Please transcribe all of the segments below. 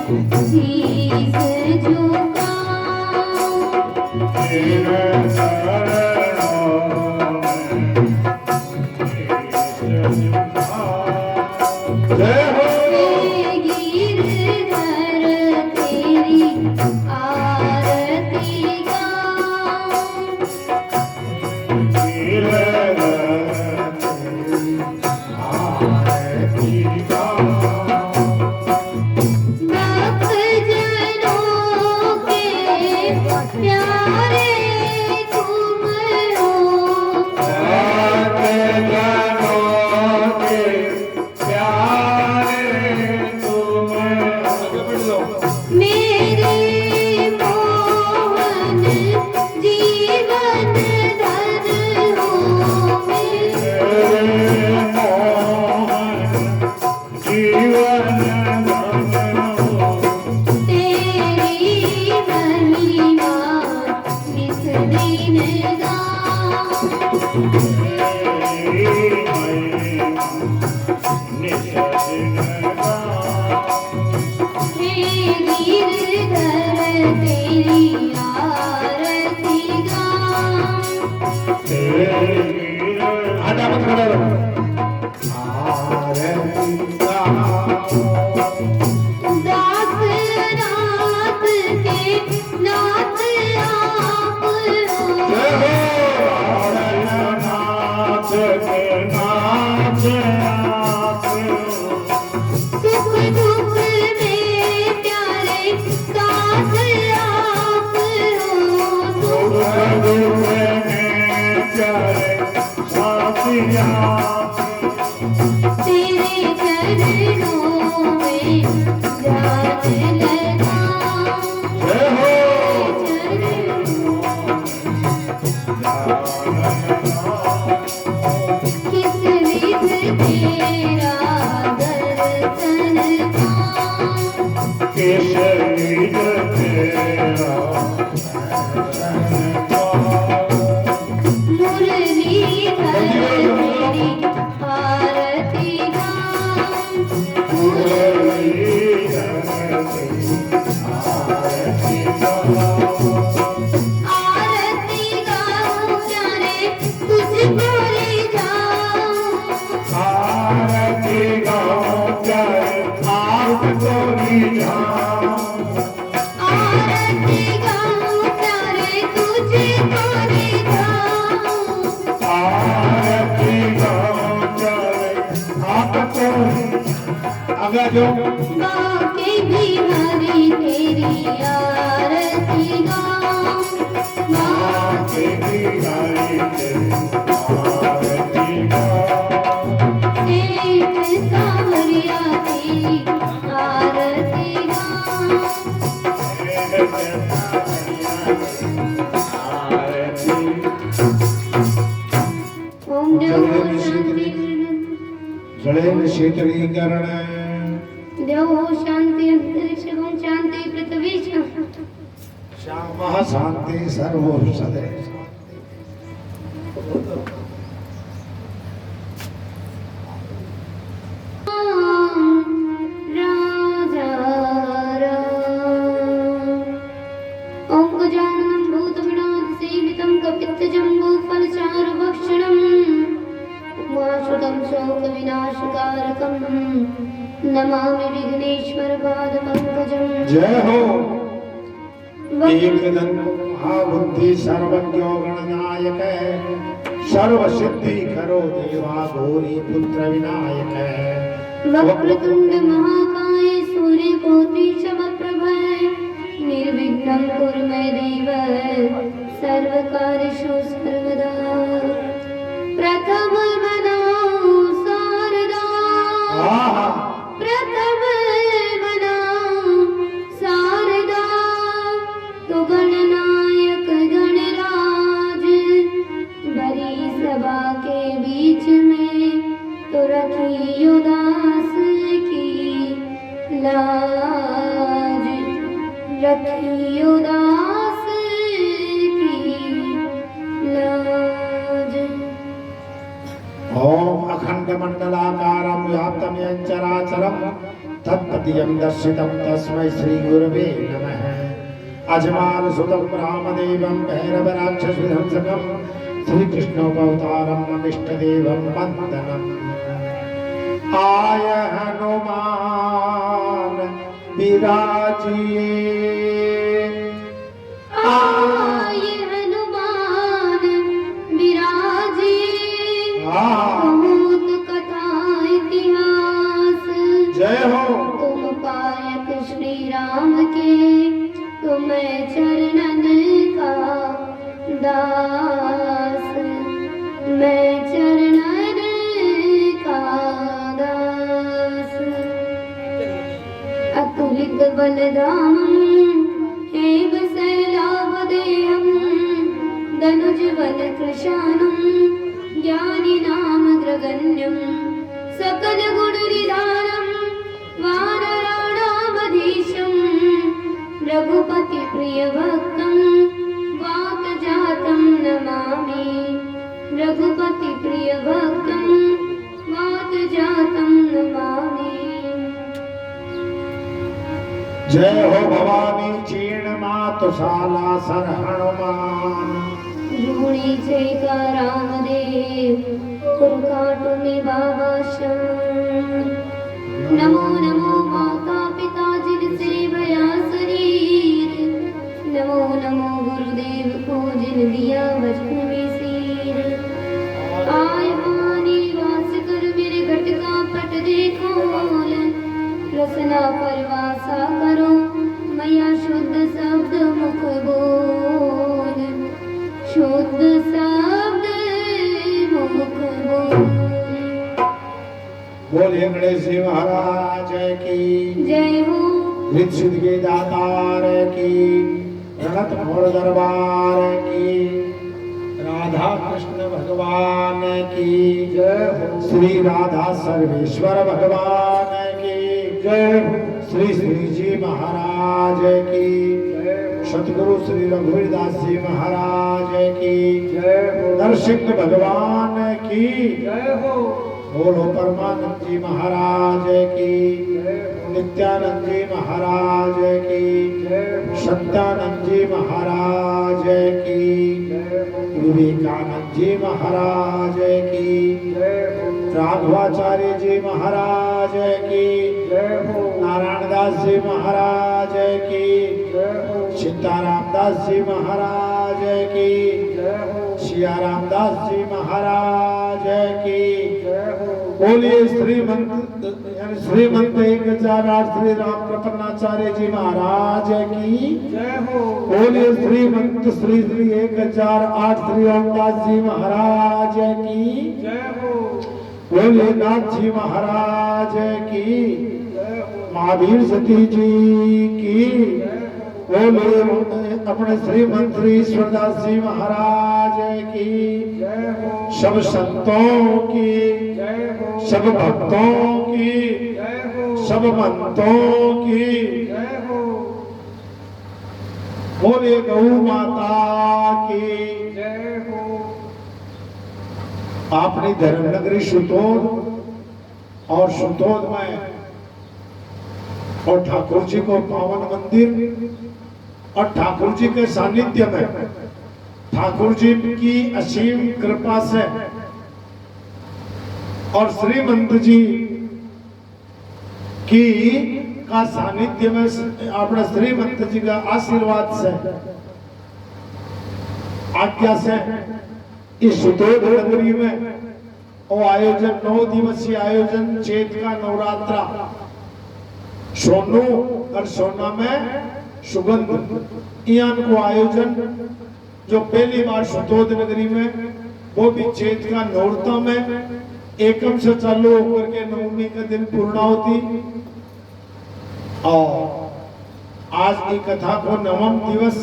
शीश झुकाऊं तेरे चरणों में शीश झुकाऊं। जय हो गिरधर तेरी आरती गाऊं गिरधर तेरी आरती गाऊं। भक्त जनों के प्यारे तुम हो भक्त जनों के प्यारे तुम हो। मेरे मोहन जीवन धन हो तेरे मोहन जीवन धन हो। तेरी महिमा निस दिन गाऊं तेरी महिमा निज दिन गाऊं। हे गिरधर तेरी आरती गाऊं तेरी आजा मत करो आरती गाऊं। दास नाथ के नाथ आप हो जय हो नाथ के नाथ आप हो। सुख दुख में प्यारे साथ आप हो दुख दुख में प्यारे साथी आप। तेरे चरणों में जान लगाऊं जय हो किस विध तेरा दर्शन पाऊं केशरी तेरा मुरलीधर तेरी आरती गाऊं आरती गाऊं प्यारे तुझको ले जाऊं आरती गाओ प्यारे आपको भी जाऊं। आरती गाऊं प्यारे तुझको ले जाऊं आरती गाओ प्यारे आपको अगर जो बाके बिहारी तेरी आरती गाऊं आके भी गाई तेरी आरती गाओ। सेठ सांवरिया तेरी आरती गाऊं आरती ओम नमो शांति जड़े में शीतलीकरण देवो शांति अंतरिक्ष ओम शांति पृथ्वी शांति श्यामः शांति सर्वौषधे। राजा ओम गजाननं भूतगणात् सेवितं कपित्थजम्बूफलचारुभक्षणं उमासुतं शोकविनाशकारकं नमामि विघ्नेश्वर पादपङ्कजं। जय हो एकदंत महाबुद्धि सर्वज्ञो गणनायक सर्व सिद्धि करो देवा गौरी पुत्र विनायक। वक्रतुंड महाकाय सूर्यकोटि समप्रभ निर्विघ्नं कुरु मे देव सर्वकार्येषु सर्वदा। प्रथम मनाओ शारदा प्रथम मनाओ शारदा तो गणनायक गणराज बड़ी सभा के बीच में तो रखी उदास की लाज रखी उदास की लाज। ओम अखंड मंडलाकारं व्याप्तं येन चराचरं तत्पतियं दर्शितं तस्मै श्री गुरवे नमः। अजमाल सुतं रामदेवं भैरवराक्षसविध्वंसकं श्रीकृष्णोपवतारम् अमिष्टदेवं वन्दनम्। आय हनुमान विराजिए, आय हनुमान विराजिए, बहुत कथा इतिहास। जय हो। तुम पायक श्री राम के, तुम्हें चरणन का दास। मैं चरणन का दास। अतुलित बलधामं हेम शैलावदेहं, धनुज बल कृशानं ज्ञानिनामग्रगण्यं, सकल गुण निधानं वानराणामधीशं, रघुपति प्रिय भक्तं वातजातं नमामि। रघुपति प्रिय भक्तं वातजातं नमामि। जय हो भवानी क्षीण मातुशाला सर हनुमान। रूणी जय का रामदेव, कुरकाटुनि बाबा श्याम। नमो नमो माता पिता जिनसे भया शरीर, नमो नमो गुरुदेव को जिन दिया वचन में सिर। आय वाणी वास कर मेरे घट का पट देखो, रसना परवासा करो मैया शुद्ध शब्द मुख बोल। शुद्ध शब्द मुख बोल। बोलिए गणेश जी महाराज की जय हो। रिद्धि सिद्धि के दातार की, रणत मोर दरबार की, राधा कृष्ण भगवान की जय हो। श्री राधा सर्वेश्वर भगवान की जय हो। श्री श्री जी महाराज की जय हो। सतगुरु श्री रघुवीरदास जी महाराज की जय हो। नरसिंह भगवान की जय हो। बोलो परमानंद जी महाराज की जय हो। नित्यानंद जी महाराज की जय हो। सत्यानंद जी महाराज की जय हो। विवेकानंद जी महाराज की जय हो। राघवाचार्य जी महाराज की जय हो। नारायण दास जी महाराज की जय हो। सीताराम दास जी महाराज की जय हो। सियाराम दास जी महाराज की जय हो। बोलिए श्रीमंत 1008 श्री राम प्रपन्नाचार्य जी महाराज की जय हो। बोलिए श्रीमंत श्री श्री 1008 श्री रामदास जी महाराज की जय हो। बोलिए नाथ जी महाराज की जय हो। महावीर सती जी की बोलिए अपने श्रीमंत श्री ईश्वरदास जी महाराज की जय हो। सब संतों की जय हो। सब भक्तों की जय हो। सब मंतों की जय हो। बोलिए गौ माता की जय हो। आपने धर्मनगरी सुतोद और सुतोद में और ठाकुर जी को पावन मंदिर और ठाकुर जी के सानिध्य में ठाकुर जी की असीम कृपा से और श्रीमंत जी की का सानिध्य में अपने श्रीमंत जी का आशीर्वाद से आज्ञा से इस सुतोद नगरी में वो आयोजन 9 दिवसीय आयोजन चैत का नवरात्रा सोनू और सोना में सुगंध इयान को आयोजन जो पहली बार सुतोद नगरी में वो भी चैत का नवरात्रा में एकम से चालू होकर के नवमी के दिन पूर्णाहुति और आज की कथा को नवम दिवस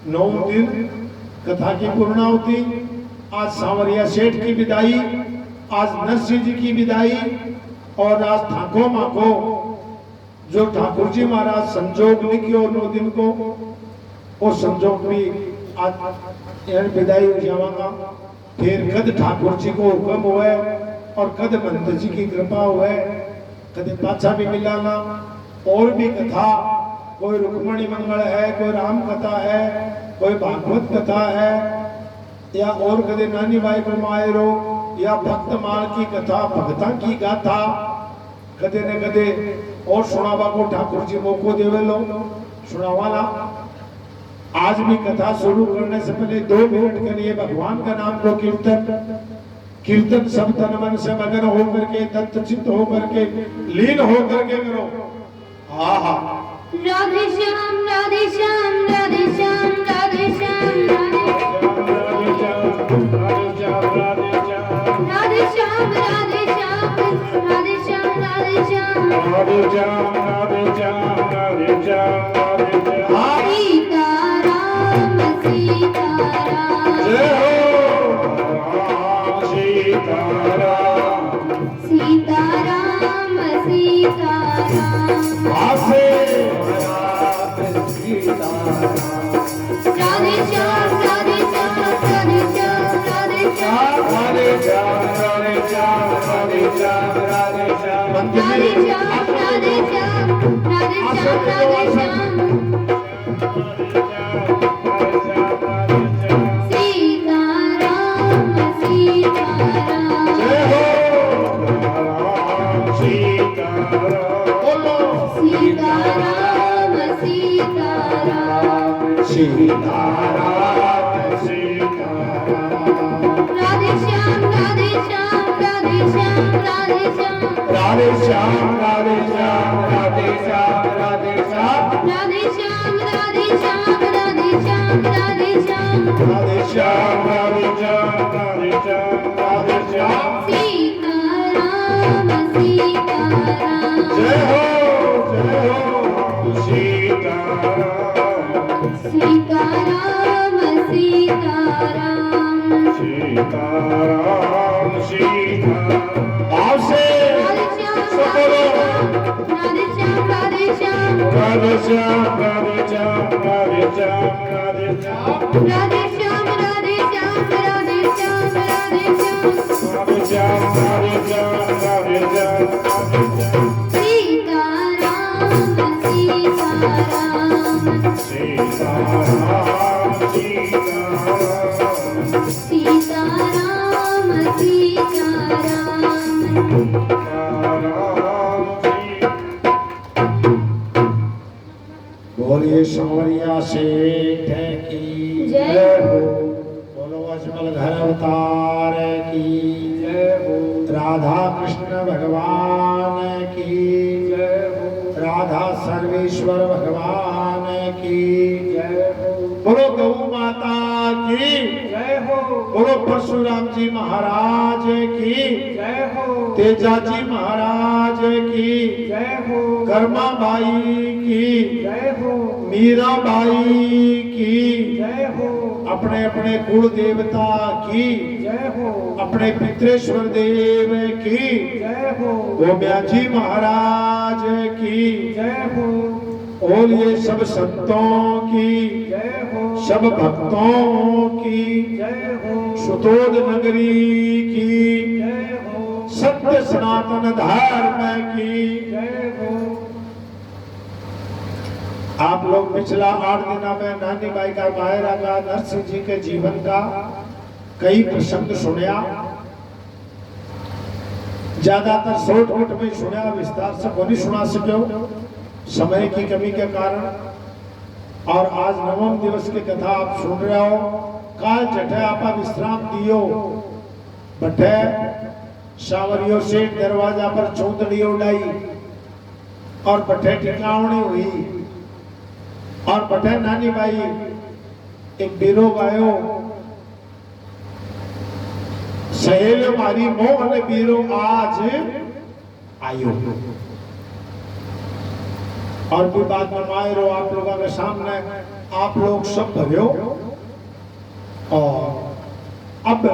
9 दिन कथा की पूर्णाहुति। आज सांवरिया सेठ की विदाई, आज नरसिंह जी की विदाई और आज ठाकुर माँ को जो ठाकुर जी महाराज संजोग लिखियो 9 दिन को वो संजोग भी आज विदाई हो जाएगा। फिर कद ठाकुर जी को हुक्म हुए और कद मंत जी की कृपा हुए कदे पाछा भी मिलाना। और भी कथा, कोई रुक्मणी मंगल है, कोई राम कथा है, कोई भागवत कथा है, या और कदे नानी बाई को मायरो, या भक्त माल की कथा, भक्ता की गाथा, कदे न कदे और सुनावा को ठाकुर जी मौको देवे लो सुनावाला। आज भी कथा शुरू करने से पहले 2 मिनट के लिए भगवान का नाम को कीर्तन सब तन मन से मगन होकर के, दत्त चित्त होकर के, लीन होकर के करो। आहा राधे श्याम राधे श्याम राधे श्याम राधे श्याम राधे श्याम राधे श्याम राधे श्याम राधे श्याम सीताराम सीताराम जय हो सीताराम सीताराम आसे राधे श्याम राधे श्याम राधे श्याम राधे श्याम राधे श्याम राधे श्याम राधे श्याम राधे श्याम राधे श्याम राधे श्याम राधे श्याम राधे श्याम सीताराम सीताराम जय हो सीताराम बोलो सीताराम सीताराम सीताराम सीताराम राधे श्याम राधे श्याम राधे श्याम राधे श्याम राधे श्याम राधे श्याम राधे श्याम राधे श्याम राधे श्याम राधे श्याम राधे श्याम राधे श्याम राधे श्याम राधे श्याम राधे श्याम राधे श्याम सीताराम सीताराम जय हो सीताराम सीताराम सीताराम सीताराम सीताराम आपसे राधे श्याम सबरो राधे श्याम राधे श्याम राधे श्याम राधे श्याम राधे श्याम राधे श्याम राधे श्याम राधे श्याम राधे श्याम राधे श्याम राधे श्याम राधे श्याम राधे श्याम सीताराम सीताराम सीताराम सीताराम सीताराम सीताराम बोलिए सांवरिया सेठ की जय हो। बोलो अजमल घर अवतार की जय हो। राधा कृष्ण भगवान की जय हो। राधा सर्वेश्वर भगवान की जय हो। बोलो गौ माता की जय हो। बोलो परशुराम जी महाराज की जय हो। तेजा जी महाराज की जय हो। कर्मा बाई की जय हो। मीरा बाई की जय हो। अपने अपने कुल देवता की जय हो। अपने पितृेश्वर देव की जय हो। गोम्या जी महाराज की जय हो। और ये सब संतों की जय हो। सब भक्तों की जय हो। सुतोद नगरी की जय हो। सत्य सनातन धर्म की जय हो। आप लोग पिछला 8 दिनों में नानी बाई का, मायरा का, नरसिंह जी के जीवन का कई प्रसंग सुनया। ज्यादातर शॉर्टकट में सुना, विस्तार से को नहीं सुना सको समय की कमी के कारण। और आज 9वें दिवस की कथा आप सुन रहे हो। काल जठे आपा विश्राम दियो, बठे सावरियों से दरवाजा पर चौंतड़ी उड़ाई और बठे टिकावनी हुई। और बठे नानी बाई एक बीरो गायो, सहेलियो मारी मोह अने बीरो आज आयो। और भी बात में मायरो आप लोगों के सामने आप लोग सब भरियो। और अब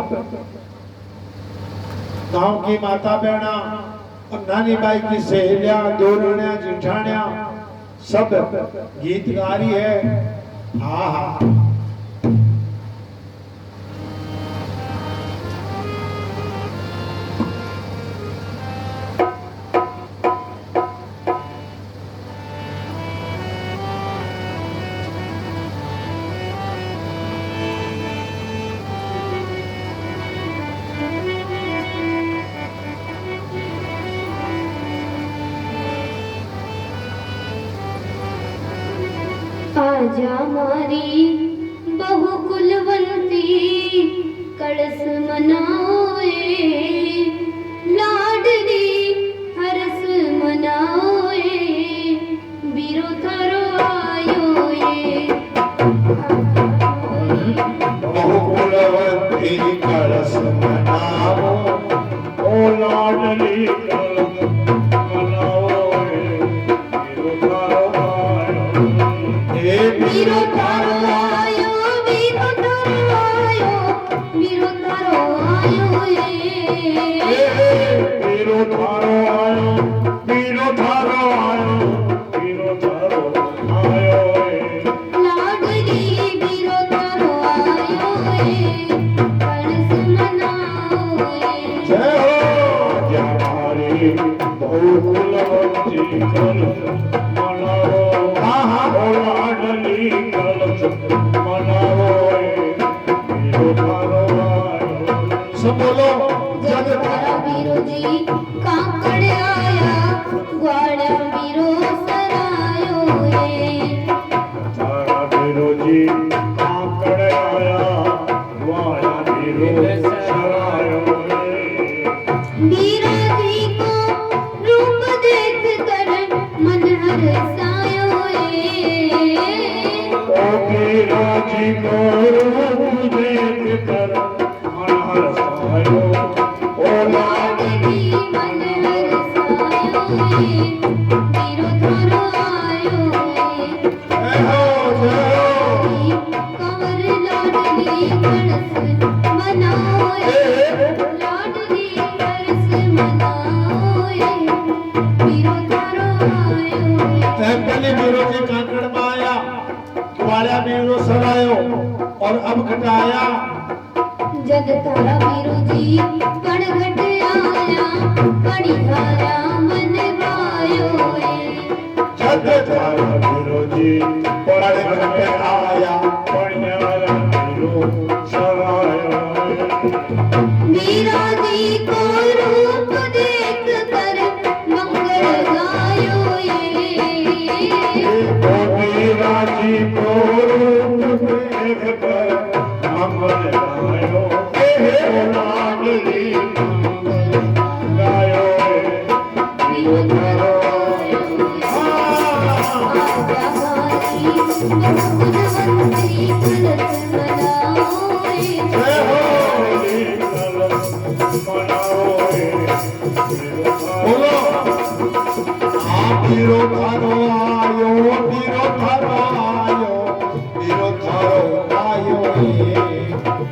गांव की माता बहना और नानी बाई की सहेलियां, दोरणियां, जिठानियां सब गीत गा रही है। हाँ हाँ आजा मारी बहु कुलवंती कलश मनाओए लाडली हरस मनाओए बीरो थारो आयो ये बहुकुलवती कलश मनाओ ओ लाडली कलश मनाओ वीरो थारो आयो हे बीरो थारो आयो बीरो थारो आयो बीरो थारो आयो ये वीरो थारो आयो वीरो थारो आयो वीरो थारो आयो लाडली बीरो थारो आयो ये कलश मनाओ ये जय हो हमारी बहुकुलवती कलश मनाओ ओ लाडली कलश मनाओ वीरो थारो आयो सब बोलो जग तारा बीरो जी काकड़ आया ग्वाड़ा बीरो सरायो ये तारा वीरो जी काकड़ आया वाया वीरो सरायो बीरा जी को रूप देख कर मन हरसायो ये ओ वीरो जी को रूप देख कर मन हरसायो ओ लाडली मन हरसायो ये बीरो थारो आयो ये जय हो जय हो कंवर लाडली कलश मनाओ ये लाडली कलश मनाओ ये बीरो थारो आयो ये पहले बीरो जी काकड़ में आया ग्वालिया बीरो सरायो और अब घटाया जग तारा बीरो जी पड़घट आया पड़ी धारा मन भायो जग तारा वीरो जी पड़ घट आया पढ़ाया वीरो सरायो बीरा जी को रूप देख कर मंगल गायो ये ओ वीरा जी को रूप देख कर मंगल गायो ओ लाडली गायो वीरो थारो आजा मारी बहुकुलवंती कलश मनाओ ये जय हो बोलो आप बीरो थारो आयो बीरो थारो आयो बीरो थारो आयो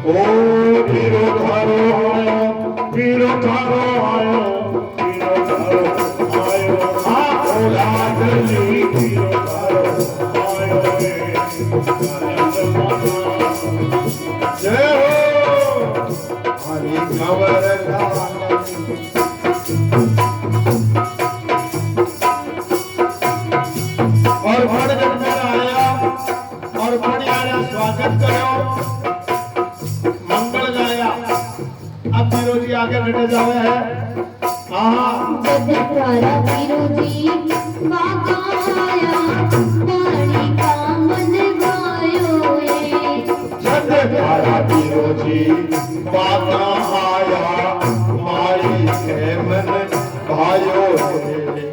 ओ वीरो थारो आयो वीरो थारो आयो वीरो थारो आयो ओ लाडली वीरो थारो आयो जय हो हरि कंवर लाल और भड़गट में आया और बड़ी आया स्वागत करो मंगल गाया अब बीरो जी आगे घटे जावे है हाँ जग तारा बीरो जी बागा आया वाणी का मन गायो ये जग तारा बीरो जी बागा आया मारी है मन भायो रे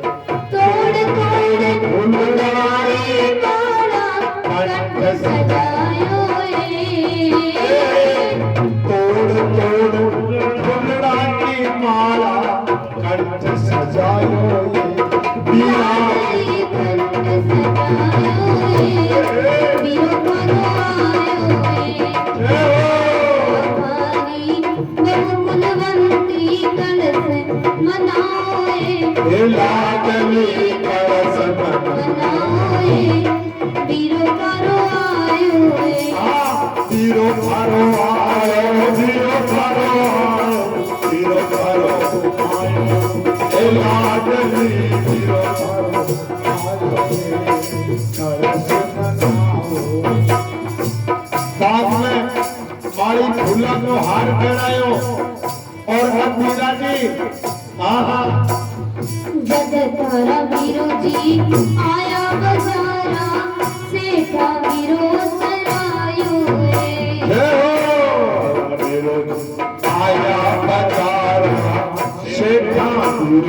तोड़ तोड़ फुलवारी माला कंठ सजायो ये तोड़ तोड़ फुलड़ा की माला कंठ सजायो ये बीरा आई कंठ सजायो ये बीरो थारो आयो ये जय हो हमारी बहुकुलवंती कलश मनाओ ये हे लाडली कलश मनाओ ये बीरो थारो आयो ये बीरो थारो आयो बीरो थारो आयो बीरो थारो आयो हे लाडली बीरो थारो आयो कलश मनाओ बाद में माड़ी फूला को हार पहनायो और अब मीरा जी आहा जग तारा बीरो जी आया बजारा सेठा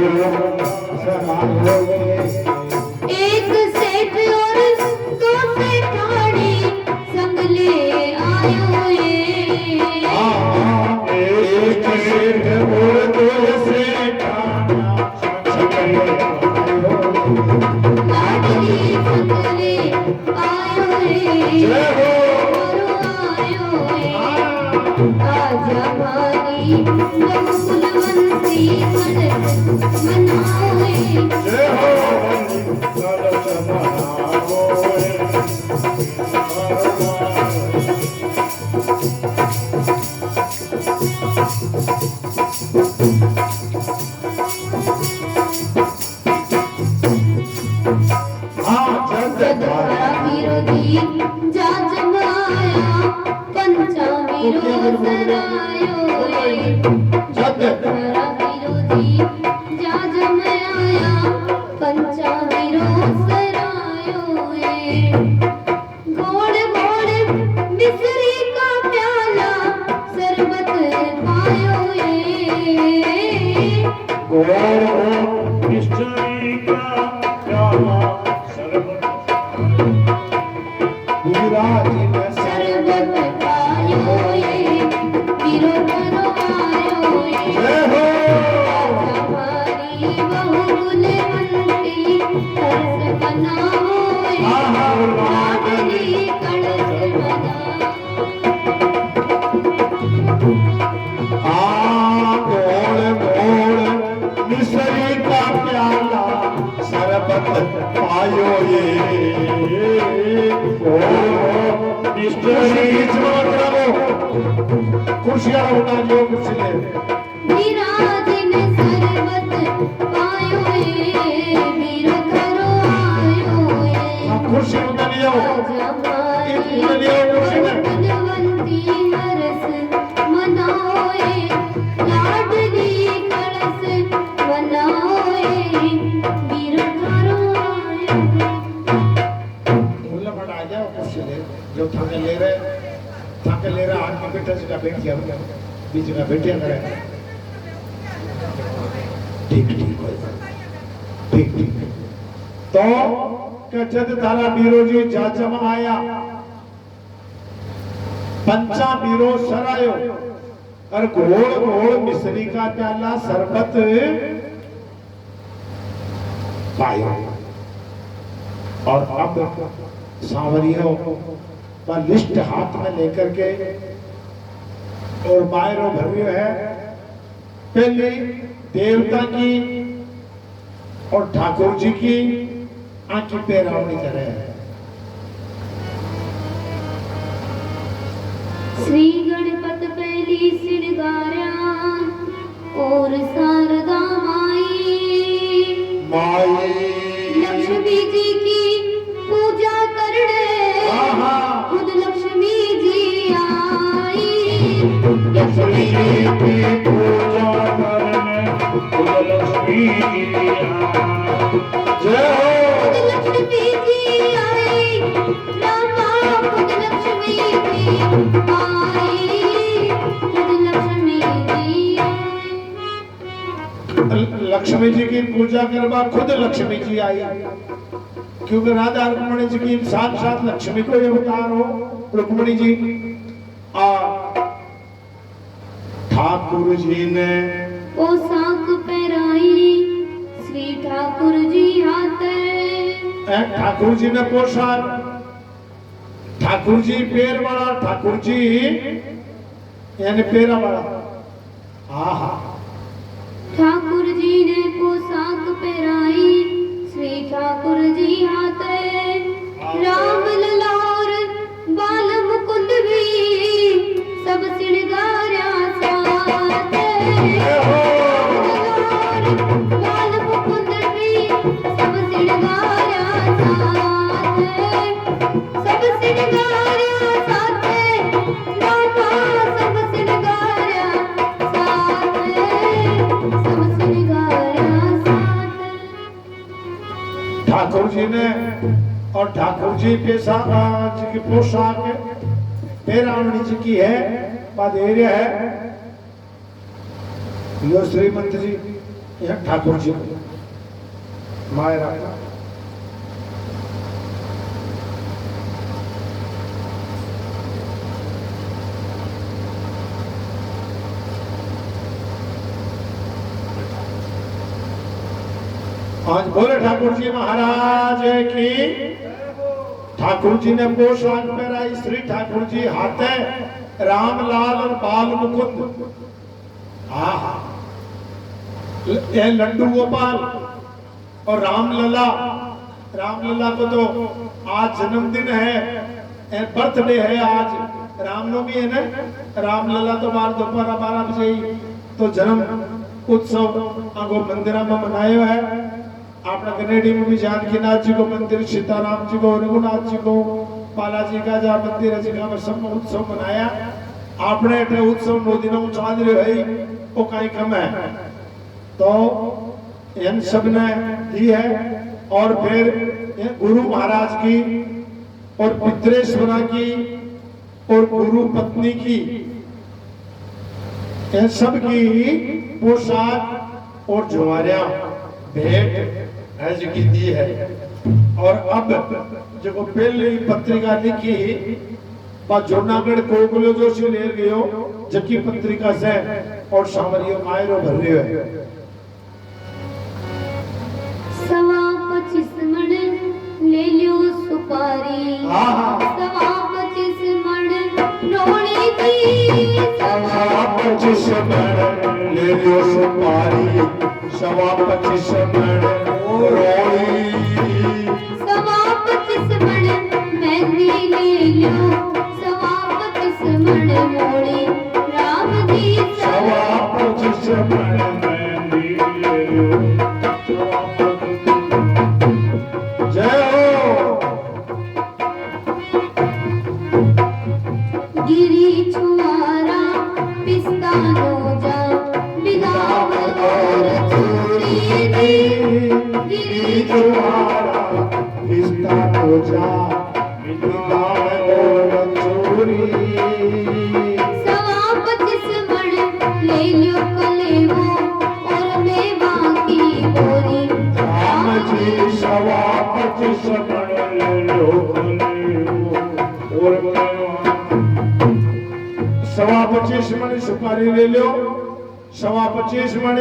सरायो ये एक सेठ और दो सेठानी संग ले आयो ये एक सेठ और दो सेठाना संग ले लाडली संग ले आयो ये जय हो आयो ये आजा भानी बकुलवंती मनाओ ये जय हो कल चमनाओ जदवारा विरोधी जा जमाया पंचा विरोध सरायो ये जदवारा विरोधी जा जमाया पंचा विरोध सरायो ये घोड़ घोड़ मिसरी का प्याला शरबत पायो ये मिस्ट्री का प्याला सरबत विराज में शरबत पायो ये विरोध आयो ये जय हो हमारी बहुकुलवंती हर्ष बनाओ ये लाडली कलश बना गोड़ गोड़ मिसरी का प्याला सरबत पायो ये मिस्ट्री खुशियां उठा जो कुछ ले विराजिन शरबत पायो ये वीर करो आयो ये खुशी उतरियो कुलवंती हरस मनाओ ये लाडली कलश मनाओ ये वीर करो आयो बोलना पड़ा आ जाओ खुशी ले जो थाके ले रहे आज में बेटा जगह बैठ गया बीच जगह बैठे करे ठीक ठीक ठीक ठीक तो के जद तारा बीरो जी जाचम आया पंचा बीरो सरायो और घोड़ घोड़ मिश्री का प्याला शरबत पायो और अब सांवरियों का लिस्ट हाथ में लेकर के और बायरो भरियो है पहले देवता की और ठाकुर जी की आंखी पे रावणी करे है श्री गणपत पहली सिणगार्या और शारदा माई माई लक्ष्मी जी की पूजा करने खुद लक्ष्मी जी आई लक्ष्मी जी की पूजा करने खुद लक्ष्मी जी जय खुद हो लक्ष्मी जी आई रामा खुद लक्ष्मी जी आई खुद लक्ष्मी जी आई लक्ष्मी जी की पूजा करवा खुद लक्ष्मी जी आई क्योंकि राधा रुक्मणी जी की साथ लक्ष्मी को ये अवतार हो रुक्मणी जी आ ठाकुर जी ने पोशाक पहराई श्री ठाकुर जी हाथे ठाकुर जी ने पोशाक ठाकुर जी पैर वाला ठाकुर जी यानी पैरा वाला आहा ठाकुर जी ने पोशाक पहराई श्री ठाकुर जी हाथे राम लला और बाल मुकुंद भी सब श्रृंगारा साथे बाल मुकुंद भी सब श्रृंगारा साथे सब श्रृंगारा साथे रामा सब श्रृंगारा साथे सब श्रृंगारा साथे ठाकुर जी ने और ठाकुर जी के साथ जी की पोशाक रावणी जी की है पादेर्य है यो श्रीमंत जी यहाँ ठाकुर जी मायरा आज बोले ठाकुर जी महाराज की। ठाकुर जी ने पोशाक पहनाई, श्री ठाकुर जी हाथे रामलाल और बाल मुकुंद, हाँ ये लड्डू गोपाल और रामलला। रामलला को तो आज जन्मदिन है, बर्थडे है आज, रामनवमी है ना। रामलला तो बार दोपहर 12 बजे ही तो जन्म उत्सव आगो मंदिर में मनायो है। अपना कनेडी में भी जानकीनाथ जी को मंदिर, सीताराम जी को, रघुनाथ जी को, बालाजी का जा मंदिर है जगह में सब उत्सव मनाया। आपने इतने उत्सव 9 दिनों चांद रहे भाई वो कहीं कम है, तो इन सब ने दी है। और फिर गुरु महाराज की और पितरेश्वरा की और गुरु पत्नी की, इन सब की पोशाक और जुआरियां भेंट है जो की दी है। और अब जो पहली पत्रिका लिखी जूनागढ़ कोकलो जोशी ले गयो जबकि पत्रिका से और सामरियो मायरो भर रही है। सवा 25 मण ले लियो सुपारी, सवा 25 मण रोड़ी की, सवा 25 मण ले लियो सुपारी, सवा 25 मण रोड़ी, सवा 25 मण मेहंदी ले लियो, सवा 25 मण मोड़ी राम जी, सवा 25 मण मेहंदी ले लियो। जय हो। गिरी छुआरा पिस्ता नोजा बिदाव और चूरी दी, गिरी छुआरा पिस्ता नोजा बिदाव और चूरी, सवा 25 मण ले लियो कलेवो और मेवा की बोरी राम जी, सवा 25 मण ले लो और सवा 25 मण सुपारी ले लो, सवा 25 मण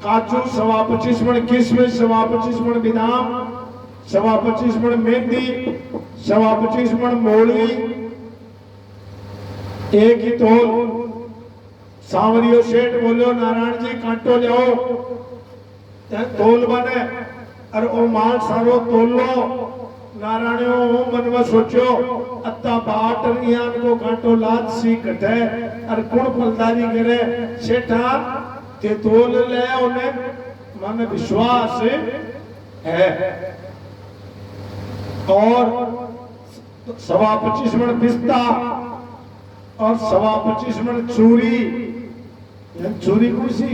काजू, सवा 25 मण किशमिश, सवा 25 मण बादाम, सवा 25 मण मेहंदी, सवा 25 मण मूली, एक ही तोल। सांवरियो सेठ बोलो नारायण जी कांटो जाओ तोल बने और ओ माल सारो तोल लो। नारायणियो मन में सोचो अत्ता बाट इयान को कांटो लाद सी कटे और कुण फलदारी करे सेठा ते तोल ले उन्हें मन विश्वास है। और सवा 25 मण पिस्ता और सवा 25 मण चूरी, चूरी कुर्सी,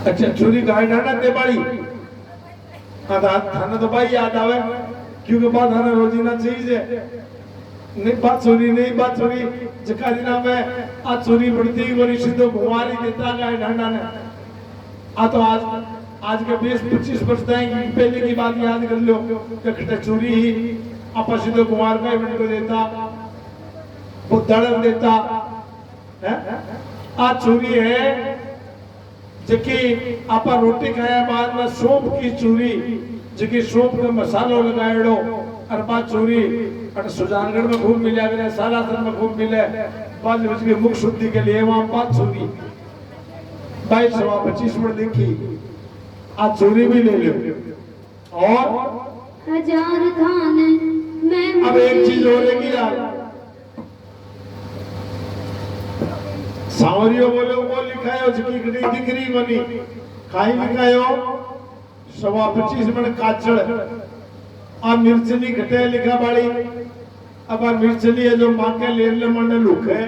अच्छा चूरी गाय डाना ते बाड़ी थाना तो भाई याद आवे क्योंकि बात थाना रोजीना चीज है। नहीं बात चोरी नहीं बात चोरी जका दिना में आ चोरी बढ़ती गोरी सीधो घुमारी देता गाय डांडा ने। आ तो आज के 20-25 वर्ष तक पहले की बात याद कर लो कि चोरी ही आपा सीधो कुमार का इवेंट को देता वो दड़न देता है। आ चोरी है जकी आपा रोटी खाया बाद में सौंफ की चूरी जकी सौंफ में मसालो लगाएड़ो और बात चूरी और सुजानगढ़ में खूब मिला गया, सालासर में खूब मिले, बाद उसकी मुख शुद्धि के लिए वहां बात चूरी 22-25 में देखी। आज चूरी भी ले लो। और 1000 धान मैं अब एक चीज और लेगी यार, सांवरियो बोले वो लिखायो जकी गड़ी दिखरी बनी खाई लिखायो 25 मण काचड़ आ मिर्चली घटे लिखा बाड़ी। अब आ मिर्चली है जो माके लेने मन लुक है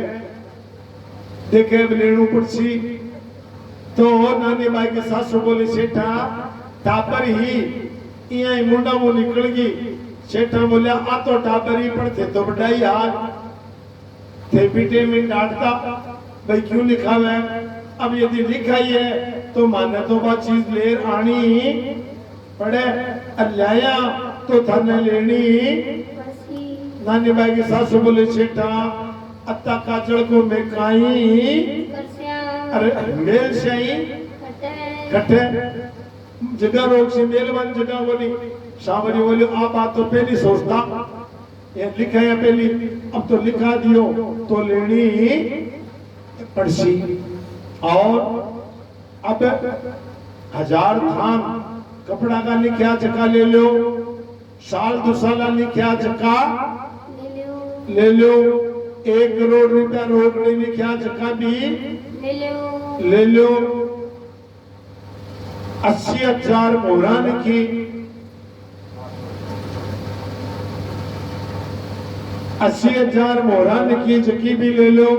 देखे लेणू पड़सी तो नानी बाई के सासू बोले सेठा टापर ही इया ही मुंडा वो निकल गई। सेठा बोलिया आ तो टापर ही पड़ते तो बड़ाई यार थे बेटे में डांटता भाई क्यों लिखा हुआ है? अब यदि लिखा ही है तो माने तो बात चीज ले आनी पड़े, लाया तो थाने लेनी। बसी नानी बाई की सासू बोले छेटा अत्ता काजल को मैं काई, करस्या अरे मेल सही खटे कटे जगह रोक से मेल वाली जगह बोली। सावरी बोली आ बात तो पहली सोचता, ये लिखा है पहली, अब तो लिखा दियो तो लेनी पड़सी। और अब 1000 थान कपड़ा का लिखा चका ले लो, साल 2 साल लिखा चका ले लो, 1 करोड़ रुपया रोकड़ी लिखा चका भी ले लो, 80,000 मोहरा लिखी, 80,000 मोहरा लिखी चकी भी ले लो,